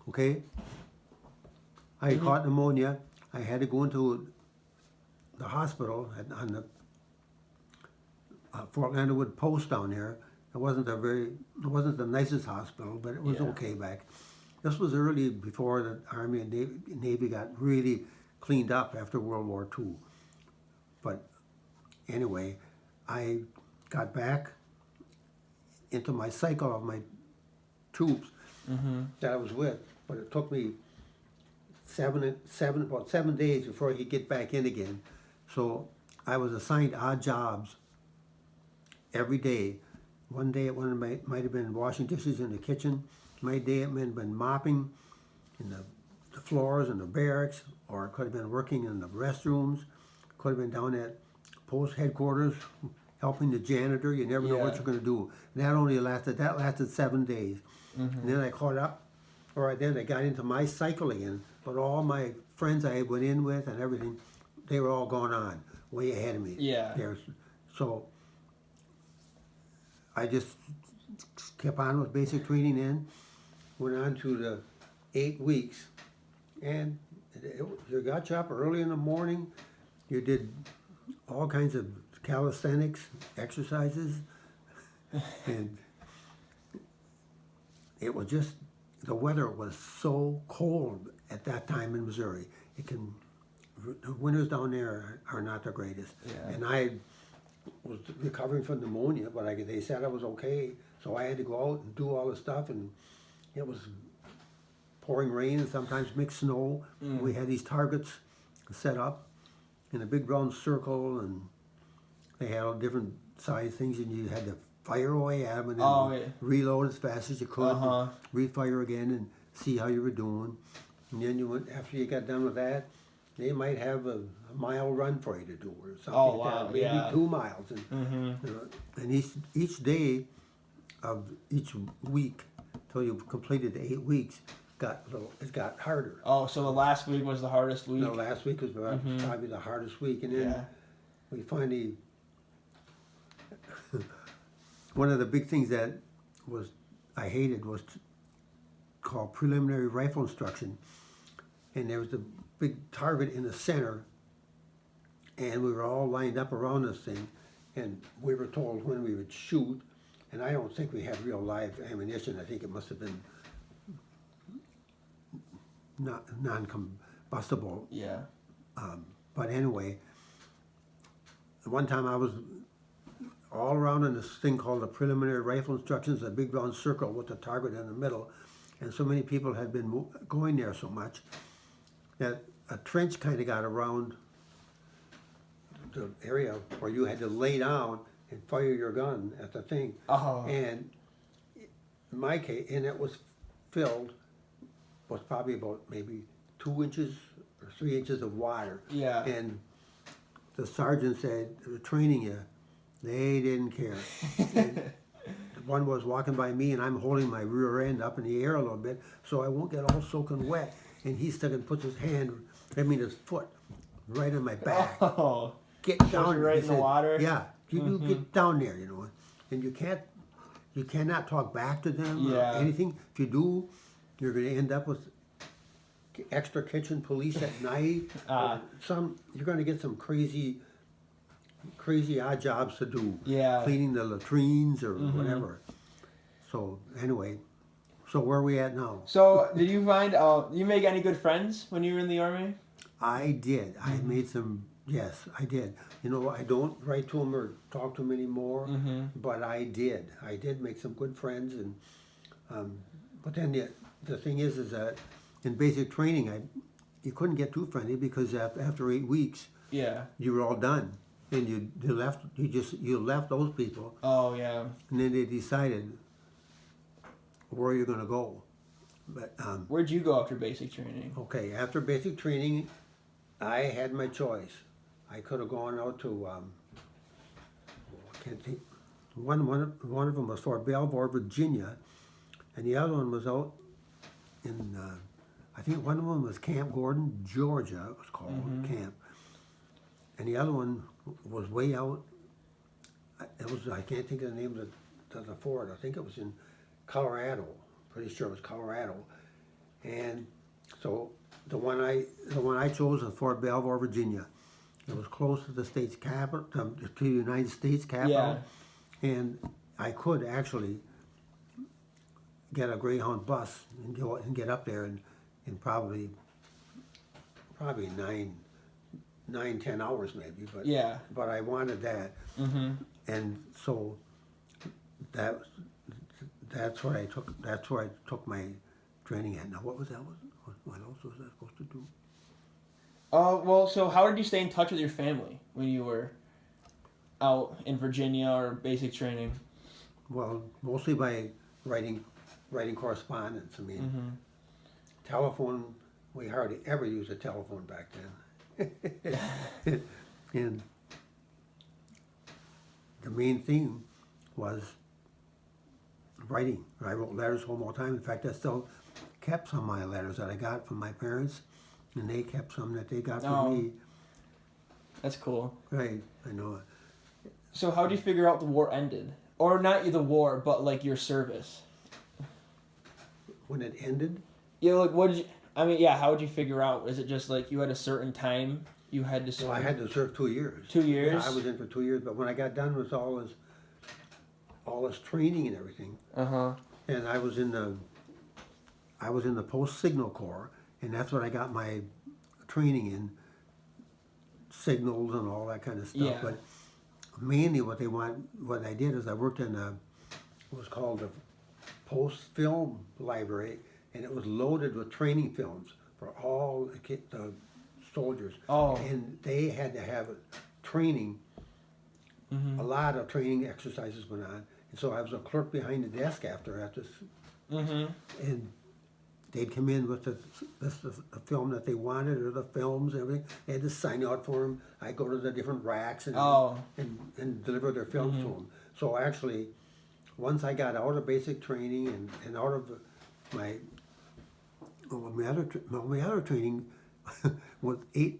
Okay? I caught pneumonia. I had to go into the hospital on the Fort Leonard Wood Post down there. It wasn't the nicest hospital, but it was Yeah. okay back. This was early before the Army and Navy got really cleaned up after World War II. But anyway, I got back into my cycle of my troops that I was with, but it took me about 7 days before I could get back in again. So I was assigned odd jobs every day. One day it might have been washing dishes in the kitchen. My day it might have been mopping in the floors in the barracks, or it could have been working in the restrooms. Could have been down at post headquarters helping the janitor. You never know what Yeah. you're going to do. And that lasted 7 days. And then I caught up, or then I got into my cycle again. But all my friends I went in with and everything, they were all gone on, way ahead of me. Yeah. So I just kept on with basic training then, went on to the 8 weeks, and you got you up early in the morning. You did all kinds of calisthenics exercises, and it was just, the weather was so cold at that time in Missouri. The winters down there are not the greatest. Yeah. And I was recovering from pneumonia, but they said I was okay, so I had to go out and do all the stuff, and it was pouring rain and sometimes mixed snow. We had these targets set up in a big round circle, and they had all different size things, and you had to fire away at them and then reload as fast as you could, and refire again and see how you were doing. And then after you got done with that, they might have a mile run for you to do or something like that, maybe 2 miles. And, and each day of each week till you completed the 8 weeks it got harder. Oh, so the last week was the hardest week? The last week was probably the hardest week, and then we finally. One of the big things that I hated was called preliminary rifle instruction, and there was a big target in the center, and we were all lined up around this thing, and we were told when we would shoot, and I don't think we had real live ammunition. I think it must have been not non-combustible. Yeah. But anyway, one time I was all around in this thing called the preliminary rifle instructions, a big round circle with the target in the middle, and so many people had been going there so much that a trench kind of got around the area where you had to lay down and fire your gun at the thing. And in my case, and it was filled with probably about maybe 2 inches or 3 inches of water. Yeah. And the sergeant said, "They're training you." They didn't care. One was walking by me, and I'm holding my rear end up in the air a little bit so I won't get all soaking wet. And he stuck and puts his foot right on my back. Oh. Get down. Right in the water? Yeah. You get down there, And you cannot talk back to them or anything. If you do, you're going to end up with extra kitchen police at night. You're going to get some crazy odd jobs to do. Yeah. Cleaning the latrines or whatever. So anyway, where are we at now? So did you find you make any good friends when you were in the Army? I did. I made some. Yes, I did. I don't write to them or talk to them anymore, but I did. I did make some good friends, and but then the thing is that in basic training, you couldn't get too friendly because after 8 weeks, you were all done, and you left those people. Oh yeah. And then they decided where you're going to go. But where'd you go after basic training? Okay, after basic training, I had my choice. I could have gone out to I can't think. One of them was Fort Belvoir, Virginia, and the other one was out in I think one of them was Camp Gordon, Georgia. It was called camp, and the other one was way out. I can't think of the name of the fort. I think it was in Colorado. Pretty sure it was Colorado, And so the one I chose was Fort Belvoir, Virginia. It was close to the state's capital, to the United States capital, and I could actually get a Greyhound bus and go and get up there in probably 9-10 hours maybe. But but I wanted that, and so that's where I took my training at. Now what was that? What else was I supposed to do? Well, so how did you stay in touch with your family when you were out in Virginia or basic training? Well, mostly by writing correspondence. I mean, telephone, we hardly ever used a telephone back then. And the main thing was writing. I wrote letters home all the time. In fact, I still kept some of my letters that I got from my parents, and they kept some that they got from me. That's cool. Right, I know. So how did you figure out the war ended? Or not the war, but like your service? When it ended? Yeah, like what did you... I mean, yeah, how would you figure out? Is it just like you had a certain time you had to serve? Well, I had to serve 2 years. 2 years? Yeah, I was in for 2 years, but when I got done with all this training and everything, and I was in the Post Signal Corps, and that's what I got my training in, signals and all that kind of stuff. Yeah. But mainly what I did is I worked in what was called a Post Film Library, and it was loaded with training films for all the soldiers. Oh. And they had to have training, a lot of training exercises went on. And so I was a clerk behind the desk after this. And they'd come in with the film that they wanted, or the films and everything. They had to sign out for them. I'd go to the different racks and deliver their films to them. So actually, once I got out of basic training and out of my other training was 8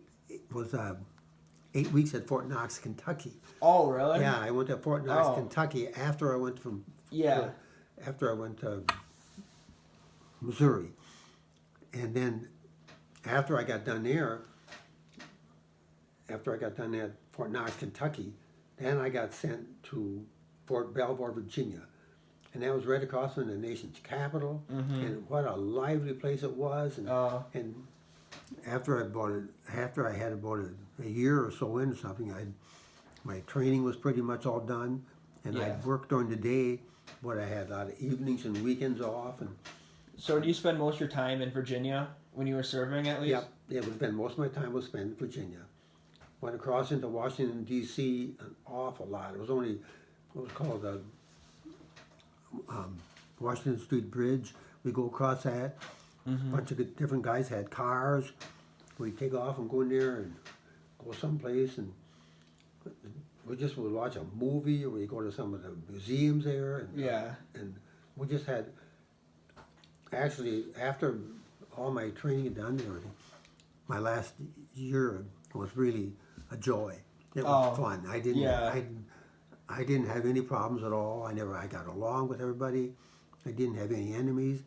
weeks at Fort Knox, Kentucky. Oh, really? Yeah, I went to Fort Knox, Kentucky after I went after I went to Missouri. And then after I got done at Fort Knox, Kentucky, then I got sent to Fort Belvoir, Virginia. And that was right across from the nation's capital. And what a lively place it was. And after I had about a year or so in something, my training was pretty much all done. And I'd work during the day, but I had a lot of evenings and weekends off. And so do you spend most of your time in Virginia when you were serving, at least? Yep, it would been most of my time was spent in Virginia. Went across into Washington, D.C. an awful lot. It was only what was called the Washington Street Bridge. We go across that. A bunch of different guys had cars. We'd take off and go in there and go someplace, and we just would watch a movie, or we go to some of the museums there. And we just had, actually, after all my training had done and everything, my last year was really a joy. It was fun. I didn't have any problems at all. I got along with everybody. I didn't have any enemies.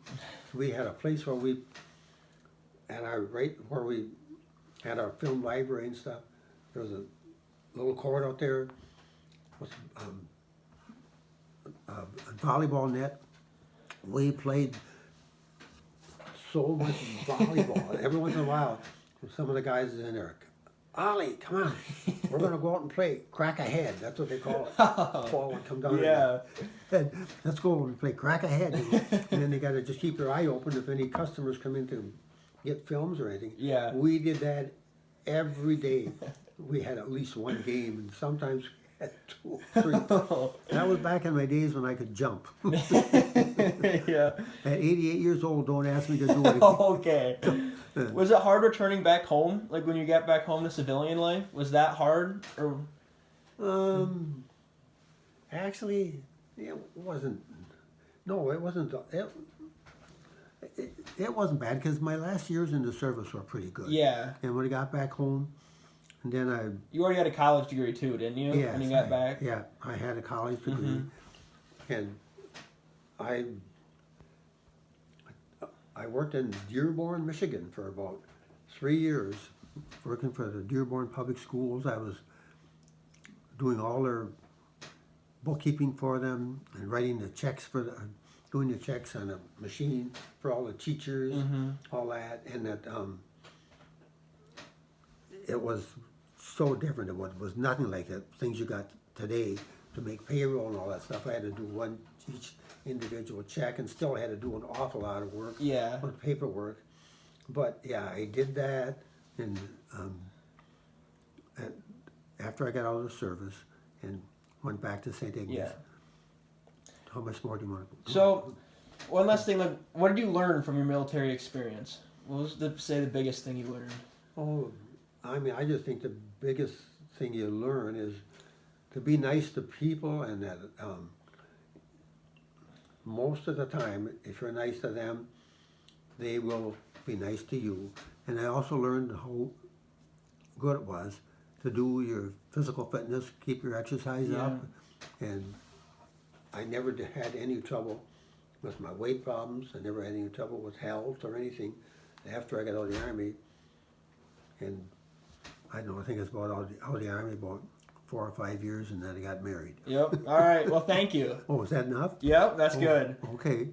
We had a place where we had our film library and stuff. There was a little court out there with a volleyball net. We played so much volleyball. Every once in a while, some of the guys is in there. Ollie, come on. We're going to go out and play crack a head. That's what they call it. Ball would come down. And let's go and play crack a head. And then they got to just keep their eye open if any customers come in to get films or anything. Yeah. We did that every day. We had at least one game, and sometimes we had 2 or 3. That was back in my days when I could jump. Yeah. At 88 years old, don't ask me to do anything. Okay. Was it hard returning back home? Like when you got back home to civilian life? Was that hard? Or actually, it wasn't. No, it wasn't. It wasn't bad because my last years in the service were pretty good. Yeah. And when I got back home, and then you already had a college degree too, didn't you? Yes, when you got back. Yeah, I had a college degree, and I I worked in Dearborn, Michigan for about 3 years, working for the Dearborn Public Schools. I was doing all their bookkeeping for them and writing the checks doing the checks on a machine for all the teachers, all that, and that it was so different. It was nothing like the things you got today to make payroll and all that stuff. I had to do each individual check, and still had to do an awful lot of work on paperwork. But yeah, I did that, and after I got out of the service and went back to St. Ignace. Yeah. How much more do you want to? So, one last thing, like, what did you learn from your military experience? What was the biggest thing you learned? Oh, I mean, I just think the biggest thing you learn is to be nice to people, and that most of the time, if you're nice to them, they will be nice to you. And I also learned how good it was to do your physical fitness, keep your exercise up, and I never had any trouble with my weight problems. I never had any trouble with health or anything after I got out of the Army. And I don't know, I think it's about out of the Army about 4 or 5 years, and then I got married. Yep. All right. Well, thank you. Oh, is that enough? Yep, that's good. Okay.